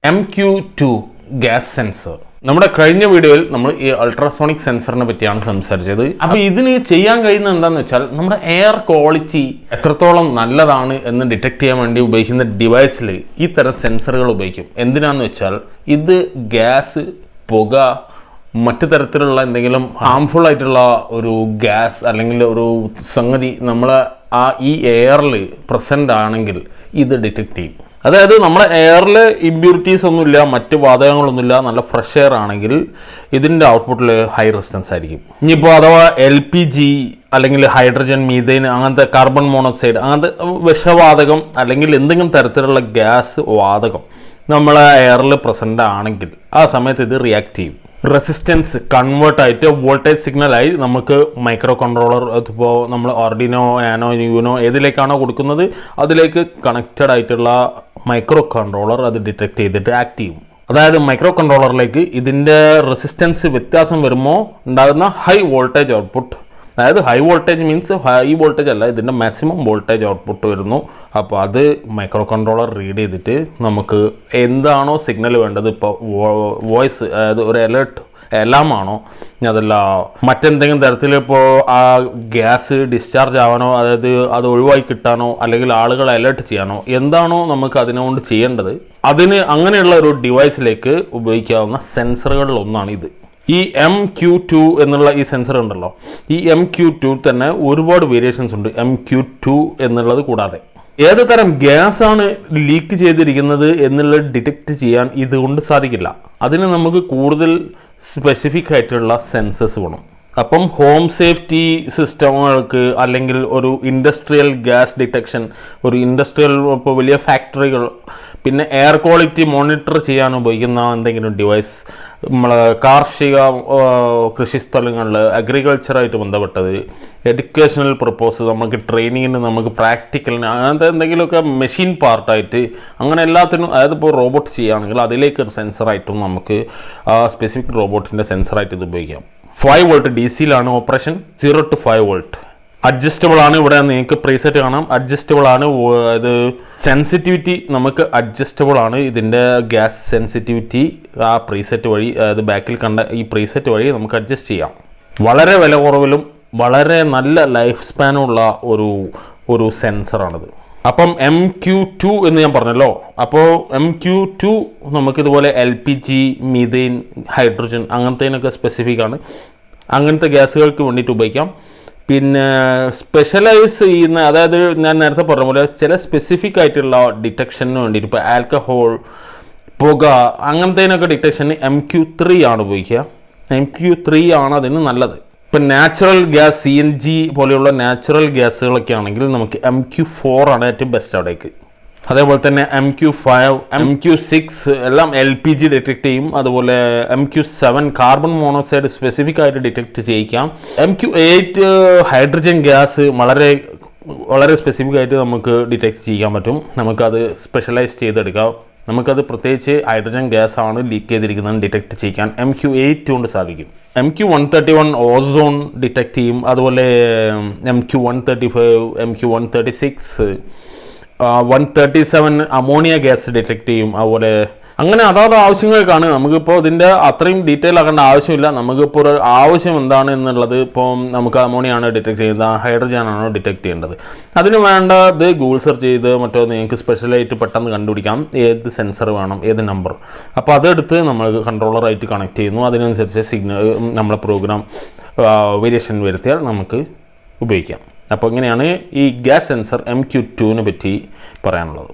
MQ2 gas sensor. നമ്മുടെ കഴിഞ്ഞ വീഡിയോയിൽ നമ്മൾ ഈ അൾട്രാസോണിക് സെൻസറിനെ പറ്റിയാണ് സംസാരിച്ചത്. അപ്പോൾ ഇതിന് ചെയ്യാൻ കഴിയുന്നത് എന്താണെന്ന് വെച്ചാൽ നമ്മുടെ എയർ ക്വാളിറ്റി എത്രത്തോളം നല്ലതാണ് എന്ന് ഡിറ്റക്ട് ചെയ്യാൻ വേണ്ടി ഉപയോഗിക്കുന്ന ഡിവൈസിൽ ഈ തരം സെൻസറുകൾ ഉപയോഗിക്കും. എന്തിനാന്ന് വെച്ചാൽ ഇത് ഗ്യാസ്, പുക, മറ്റു തരത്തിലുള്ള എന്തെങ്കിലും ഹാംഫുൾ ആയിട്ടുള്ള ഒരു ഗ്യാസ് അല്ലെങ്കിൽ ഒരു സംഗതി നമ്മളെ ഈ എയറിൽ പ്രസന്റ് ആണെങ്കിൽ ഇത് ഡിറ്റക്ട് ചെയ്യും. അതായത് നമ്മുടെ എയറിൽ ഇമ്പ്യൂരിറ്റീസ് ഒന്നുമില്ല, മറ്റ് വാതകങ്ങളൊന്നുമില്ല, നല്ല ഫ്രഷ് എയർ ആണെങ്കിൽ ഇതിൻ്റെ ഔട്ട്പുട്ടിൽ ഹൈ റെസിസ്റ്റൻസ് ആയിരിക്കും. ഇനിയിപ്പോൾ അഥവാ LPG അല്ലെങ്കിൽ ഹൈഡ്രജൻ, മീഥേൻ, അങ്ങനത്തെ കാർബൺ മോണോക്സൈഡ്, അങ്ങനത്തെ വിഷവാതകം അല്ലെങ്കിൽ എന്തെങ്കിലും തരത്തിലുള്ള ഗ്യാസ് വാതകം നമ്മളെ എയറിൽ പ്രസന്റ് ആണെങ്കിൽ ആ സമയത്ത് ഇത് റിയാക്ട് ചെയ്യും. റെസിസ്റ്റൻസ് കൺവേർട്ട് ആയിട്ട് വോൾട്ടേജ് സിഗ്നലായി നമുക്ക് മൈക്രോ കൺട്രോളർ, ഇപ്പോൾ നമ്മൾ ആർഡിനോ, നാനോ, യൂനോ ഏതിലേക്കാണോ കൊടുക്കുന്നത് അതിലേക്ക് കണക്റ്റഡ് ആയിട്ടുള്ള മൈക്രോ കൺട്രോളർ അത് ഡിറ്റക്ട് ചെയ്തിട്ട് ആക്ട് ചെയ്യും. അതായത് മൈക്രോ കൺട്രോളറിലേക്ക് ഇതിൻ്റെ റെസിസ്റ്റൻസ് വ്യത്യാസം വരുമ്പോൾ ഉണ്ടാകുന്ന ഹൈ വോൾട്ടേജ് ഔട്ട്പുട്ട്, അതായത് high voltage means high voltage അല്ല, ഇതിൻ്റെ മാക്സിമം വോൾട്ടേജ് ഔട്ട്പുട്ട് വരുന്നു. അപ്പോൾ അത് മൈക്രോ കൺട്രോളർ റീഡ് ചെയ്തിട്ട് നമുക്ക് എന്താണോ സിഗ്നൽ വേണ്ടത്, ഇപ്പോൾ വോയിസ്, അതായത് ഒരു അലാമാണോ, അതല്ല മറ്റെന്തെങ്കിലും തരത്തിൽ ഇപ്പോൾ ആ ഗ്യാസ് ഡിസ്ചാർജ് ആവാനോ, അതായത് അത് ഒഴിവായി കിട്ടാനോ, അല്ലെങ്കിൽ ആളുകളെ അലേർട്ട് ചെയ്യാനോ എന്താണോ നമുക്ക് അതിനുകൊണ്ട് ചെയ്യേണ്ടത്, അതിന് അങ്ങനെയുള്ള ഒരു ഡിവൈസിലേക്ക് ഉപയോഗിക്കാവുന്ന സെൻസറുകളിൽ ഒന്നാണ് ഇത്. ഈ MQ2 എന്നുള്ള ഈ സെൻസർ ഉണ്ടല്ലോ, ഈ MQ2 തന്നെ ഒരുപാട് വേരിയേഷൻസ് ഉണ്ട്. MQ2 എന്നുള്ളത് കൂടാതെ ഏത് തരം ഗ്യാസ് ആണ് ലീക്ക് ചെയ്തിരിക്കുന്നത് എന്നുള്ളത് ഡിറ്റക്ട് ചെയ്യാൻ ഇതുകൊണ്ട് സാധിക്കില്ല. അതിന് നമുക്ക് കൂടുതൽ സ്പെസിഫിക് ആയിട്ടുള്ള സെൻസേഴ്സ് വേണം. അപ്പം ഹോം സേഫ്റ്റി സിസ്റ്റങ്ങൾക്ക് അല്ലെങ്കിൽ ഒരു ഇൻഡസ്ട്രിയൽ ഗ്യാസ് ഡിറ്റക്ഷൻ, ഒരു ഇൻഡസ്ട്രിയൽ, ഇപ്പോൾ വലിയ ഫാക്ടറികൾ, പിന്നെ എയർ ക്വാളിറ്റി മോണിറ്റർ ചെയ്യാൻ ഉപയോഗിക്കുന്ന എന്തെങ്കിലും ഡിവൈസ്, നമ്മളെ കാർഷിക കൃഷിസ്ഥലങ്ങളിൽ അഗ്രികൾച്ചറായിട്ട് ബന്ധപ്പെട്ടത്, എഡ്യൂക്കേഷണൽ പർപ്പസ്, നമുക്ക് ട്രെയിനിങ്ങിന്, നമുക്ക് പ്രാക്ടിക്കലിന്, അങ്ങനത്തെ എന്തെങ്കിലുമൊക്കെ മെഷീൻ പാർട്ടായിട്ട്, അങ്ങനെ എല്ലാത്തിനും, അതായത് ഇപ്പോൾ റോബോട്ട് ചെയ്യുകയാണെങ്കിൽ അതിലേക്ക് ഒരു സെൻസറായിട്ടും നമുക്ക് സ്പെസിഫിക് റോബോട്ടിൻ്റെ സെൻസറായിട്ട് ഇത് ഉപയോഗിക്കാം. 5 വോൾട്ട് DC-യിലാണ് ഓപ്പറേഷൻ, 0 to 5 വോൾട്ട്. അഡ്ജസ്റ്റബിൾ ആണ്. ഇവിടെ നിങ്ങൾക്ക് പ്രീസെറ്റ് കാണാം, അഡ്ജസ്റ്റബിൾ ആണ്. ഇത് സെൻസിറ്റിവിറ്റി നമുക്ക് അഡ്ജസ്റ്റബിൾ ആണ്. ഇതിൻ്റെ ഗ്യാസ് സെൻസിറ്റിവിറ്റി ആ പ്രീസെറ്റ് വഴി, അതായത് ബാക്കിൽ കണ്ട ഈ പ്രീസെറ്റ് വഴി നമുക്ക് അഡ്ജസ്റ്റ് ചെയ്യാം. വളരെ വില കുറവിലും വളരെ നല്ല ലൈഫ് സ്പാനുള്ള ഒരു സെൻസറാണിത്. അപ്പം MQ2 എന്ന് ഞാൻ പറഞ്ഞല്ലോ. അപ്പോൾ MQ2 നമുക്കിതുപോലെ LPG, മീഥേൻ, ഹൈഡ്രജൻ അങ്ങനത്തേനൊക്കെ സ്പെസിഫിക് ആണ്. അങ്ങനത്തെ ഗ്യാസുകൾക്ക് വേണ്ടിയിട്ട് ഉപയോഗിക്കാം. പിന്നെ സ്പെഷ്യലൈസ് ചെയ്യുന്ന, അതായത് ഞാൻ നേരത്തെ പറഞ്ഞ പോലെ ചില സ്പെസിഫിക് ആയിട്ടുള്ള ഡിറ്റക്ഷന് വേണ്ടിയിട്ട്, ഇപ്പോൾ ആൽക്കഹോൾ, പുക, അങ്ങനത്തേനൊക്കെ ഡിറ്റക്ഷന് MQ3 ആണ് ഉപയോഗിക്കുക. MQ3 ആണ് അതിന് നല്ലത്. ഇപ്പം നാച്ചുറൽ ഗ്യാസ്, CNG പോലെയുള്ള നാച്ചുറൽ ഗ്യാസുകളൊക്കെ ആണെങ്കിൽ നമുക്ക് MQ4 ആണ് ഏറ്റവും ബെസ്റ്റ് അവിടേക്ക്. അതേപോലെ തന്നെ MQ5, MQ6 എല്ലാം LPG ഡിറ്റക്ട് ചെയ്യും. അതുപോലെ MQ7 കാർബൺ മോണോക്സൈഡ് സ്പെസിഫിക് ആയിട്ട് ഡിറ്റക്ട് ചെയ്യിക്കാം. MQ8 ഹൈഡ്രജൻ ഗ്യാസ് വളരെ സ്പെസിഫിക് ആയിട്ട് നമുക്ക് ഡിറ്റക്ട് ചെയ്യാൻ പറ്റും. നമുക്കത് സ്പെഷ്യലൈസ് ചെയ്തെടുക്കാം. നമുക്കത് പ്രത്യേകിച്ച് ഹൈഡ്രജൻ ഗ്യാസ് ആണ് ലീക്ക് ചെയ്തിരിക്കുന്നത് ഡിറ്റക്ട് ചെയ്യാൻ MQ8 കൊണ്ട് സാധിക്കും. MQ131 ഓസോൺ ഡിറ്റക്ട് ചെയ്യും. അതുപോലെ MQ135, MQ136, 137 ammonia gas detect ചെയ്യും. അതുപോലെ അങ്ങനെ അതാത് ആവശ്യങ്ങൾക്കാണ്. നമുക്കിപ്പോൾ ഇതിൻ്റെ അത്രയും ഡീറ്റെയിൽ ആക്കേണ്ട ആവശ്യമില്ല. നമുക്കിപ്പോൾ ഒരു ആവശ്യം എന്താണ് എന്നുള്ളത്, ഇപ്പോൾ നമുക്ക് അമോണിയാണ് ഡിറ്റക്ട് ചെയ്യുന്നത്, ഹൈഡ്രജൻ ആണോ ഡിറ്റക്ട് ചെയ്യേണ്ടത്, അതിന് വേണ്ട ഇത് ഗൂഗിൾ സെർച്ച് ചെയ്ത് മറ്റോ നിങ്ങൾക്ക് സ്പെഷ്യലായിട്ട് പെട്ടെന്ന് കണ്ടുപിടിക്കാം ഏത് സെൻസർ വേണം, ഏത് നമ്പർ. അപ്പോൾ അതെടുത്ത് നമ്മൾ കൺട്രോളറായിട്ട് കണക്ട് ചെയ്യുന്നു. അതിനനുസരിച്ച് സിഗ്നൽ നമ്മളെ പ്രോഗ്രാം വേരിയേഷൻ വരുത്തിയാൽ നമുക്ക് ഉപയോഗിക്കാം. അപ്പോൾ ഇങ്ങനെയാണ് ഈ ഗ്യാസ് സെൻസർ MQ2 പറ്റി പറയാനുള്ളത്.